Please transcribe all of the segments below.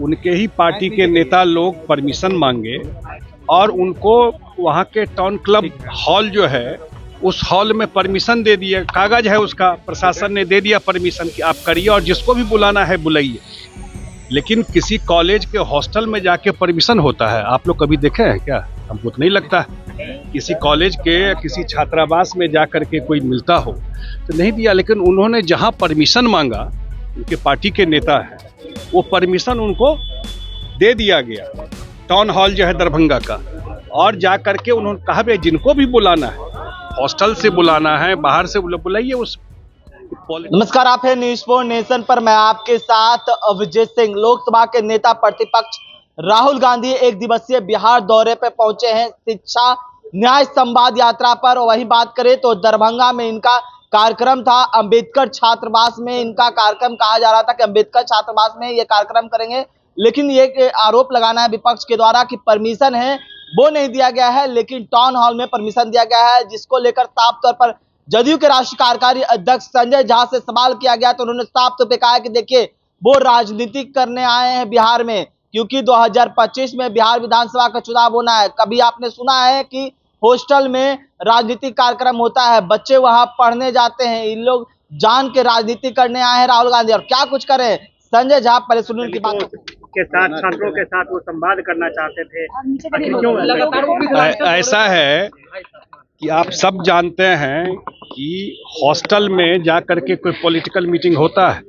उनके ही पार्टी के नेता लोग परमिशन मांगे और उनको वहाँ के टाउन क्लब हॉल जो है उस हॉल में परमिशन दे दिया, कागज है उसका, प्रशासन ने दे दिया परमिशन कि आप करिए और जिसको भी बुलाना है बुलाइए। लेकिन किसी कॉलेज के हॉस्टल में जाके परमिशन होता है? आप लोग कभी देखे हैं क्या? हमको तो नहीं लगता किसी कॉलेज के किसी छात्रावास में जा करके कोई मिलता हो, तो नहीं दिया। लेकिन उन्होंने जहां परमिशन मांगा, उनके पार्टी के नेता है, वो परमिशन उनको दे दिया गया, टाउन हॉल जो है दरभंगा का। और जा करके उन्होंने कहा भाई जिनको भी बुलाना है, हॉस्टल से बुलाना है, बाहर से बुलाइए। उस नमस्कार, आप है न्यूज़ 4 नेशन पर, मैं आपके साथ अभिजीत सिंह। लोकसभा के नेता प्रतिपक्ष राहुल गांधी एक दिवसीय बिहार दौरे पर पहुंचे हैं, शिक्षा न्याय संवाद यात्रा पर। वही बात करें तो दरभंगा में इनका कार्यक्रम था, अंबेडकर छात्रावास में इनका कार्यक्रम कहा जा रहा था कि अंबेडकर छात्रावास में ये कार्यक्रम करेंगे। लेकिन ये आरोप लगाना है विपक्ष के द्वारा कि परमिशन है वो नहीं दिया गया है, लेकिन टाउन हॉल में परमिशन दिया गया है, जिसको लेकर साफ तौर पर जदयू के राष्ट्रीय कार्यकारी अध्यक्ष संजय झा से सवाल किया गया तो उन्होंने साफ तौर पे कहा कि देखिए वो राजनीति करने आए हैं बिहार में, क्योंकि 2025 में बिहार विधानसभा का चुनाव होना है। कभी आपने सुना है कि हॉस्टल में राजनीतिक कार्यक्रम होता है? बच्चे वहां पढ़ने जाते हैं, इन लोग जान के राजनीति करने आए हैं राहुल गांधी। और क्या कुछ करें संजय झा, पहले सुनिए उनकी बात के साथ, छात्रों के साथ वो संवाद करना चाहते थे। ऐसा है कि आप सब जानते हैं कि हॉस्टल में जा करके कोई पॉलिटिकल मीटिंग होता है,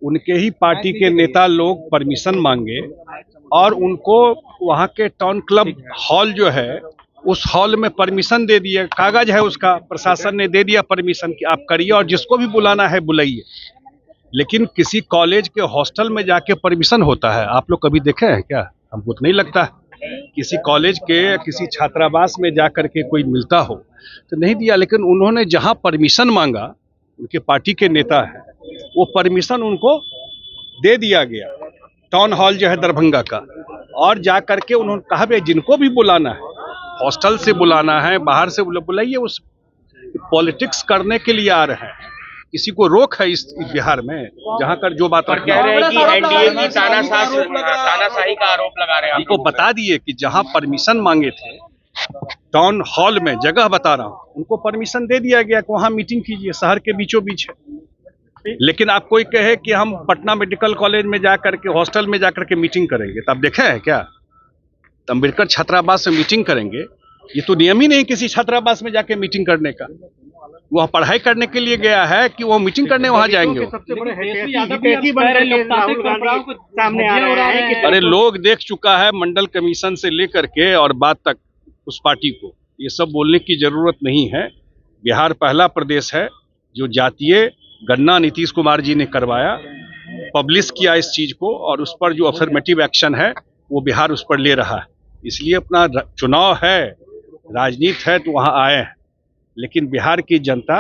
उनके ही पार्टी के नेता लोग परमिशन मांगे और उनको वहाँ के टाउन क्लब हॉल जो है उस हॉल में परमिशन दे दिया, कागज है उसका, प्रशासन ने दे दिया परमिशन कि आप करिए और जिसको भी बुलाना है बुलाइए। लेकिन किसी कॉलेज के हॉस्टल में जाके परमिशन होता है? आप लोग कभी देखे हैं क्या? हमको तो नहीं लगता किसी कॉलेज के किसी छात्रावास में जा करके कोई मिलता हो, तो नहीं दिया। लेकिन उन्होंने जहां परमिशन मांगा, उनके पार्टी के नेता है, वो परमिशन उनको दे दिया गया, टाउन हॉल जो है दरभंगा का। और जा करके उन्होंने कहा भाई जिनको भी बुलाना है, हॉस्टल से बुलाना है, बाहर से बुलाइए। उस पॉलिटिक्स करने के लिए आ रहे हैं। किसी को रोक है इस बिहार में? जहां कर जो बात और कह रहे हैं कि एनडीए की तानाशाही का आरोप लगा रहे हैं। हमको बता दिए कि जहां परमिशन मांगे थे टाउन हॉल में, जगह बता रहा हूं, उनको परमिशन दे दिया गया कि वहां मीटिंग कीजिए, शहर के बीचों बीच है। लेकिन आप कोई कहे कि हम पटना मेडिकल कॉलेज में जाकर के, हॉस्टल में जाकर के मीटिंग करेंगे, तो आप देखे हैं क्या अम्बेडकर छात्रावास में मीटिंग करेंगे? ये तो नियम ही नहीं किसी छात्रावास में जाके मीटिंग करने का। वह पढ़ाई करने के लिए गया है कि वो मीटिंग करने वहां जाएंगे? अरे लोग देख चुका है मंडल कमीशन से लेकर के और बाद तक उस पार्टी को, ये सब बोलने की जरूरत नहीं है। बिहार पहला प्रदेश है जो जातीय गणना नीतीश कुमार जी ने करवाया, पब्लिश किया इस चीज को, और उस पर जो अफर्मेटिव एक्शन है वो बिहार उस पर ले रहा है। इसलिए अपना चुनाव है, राजनीति है, तो वहां आए हैं। लेकिन बिहार की जनता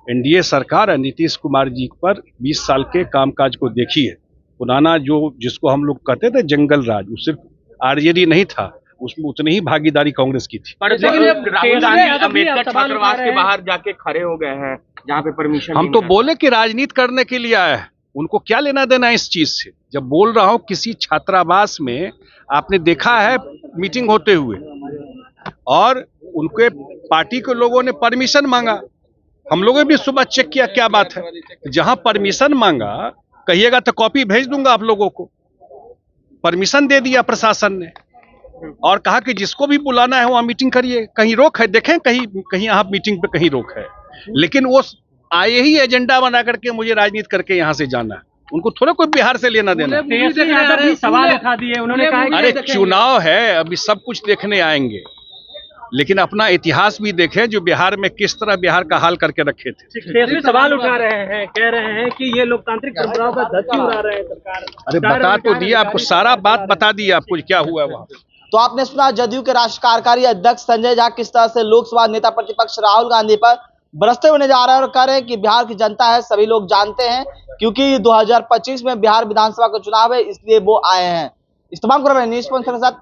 एनडीए सरकार और नीतीश कुमार जी पर 20 साल के कामकाज को देखी है। पुराना जो जिसको हम लोग कहते थे जंगल राज, वो सिर्फ आरजेडी नहीं था, उसमें उतनी ही भागीदारी कांग्रेस की थी। राहुल गांधी अम्बेडकर छात्रावास के बाहर जाके खड़े हो गए हैं जहाँ पे परमिशन। हम तो बोले कि राजनीति करने के लिए आए हैं, उनको क्या लेना देना इस चीज से? जब बोल रहा हूं किसी छात्रावास में आपने देखा है मीटिंग होते हुए और उनके पार्टी के लोगों ने परमिशन मांगा, हम लोगों ने भी सुबह चेक किया क्या बात है। जहां परमिशन मांगा, कहिएगा तो कॉपी भेज दूंगा आप लोगों को। परमिशन दे दिया प्रशासन ने और कहा कि जिसको भी बुलाना है वहां मीटिंग करिए। कहीं रोक है? देखें कहीं आप मीटिंग पे कहीं रोक है? लेकिन वो आए ही एजेंडा बना करके मुझे राजनीति करके यहां से जाना है, उनको थोड़ा कोई बिहार से लेना देना। सवाल उठा दिए उन्होंने, कहा अरे चुनाव है, अभी सब कुछ देखने आएंगे, लेकिन अपना इतिहास भी देखें जो बिहार में किस तरह बिहार का हाल करके रखे थे। सवाल उठा रहे हैं, कह रहे हैं कि ये लोकतांत्रिक परंपराओं का धज्जी उड़ा रहे हैं सरकार। अरे बता तो दिया आपको, सारा बात बता दिया आपको क्या हुआ वहाँ। तो आपने सुना जदयू के राष्ट्रीय कार्यकारी अध्यक्ष संजय झा किस तरह से लोकसभा नेता प्रतिपक्ष राहुल गांधी पर बरसते हुए नजर आ रहे हैं और कह रहे हैं कि बिहार की जनता है, सभी लोग जानते हैं, क्योंकि 2025 में बिहार विधानसभा का चुनाव है, इसलिए वो आए हैं। इस तमाम न्यूज़ के साथ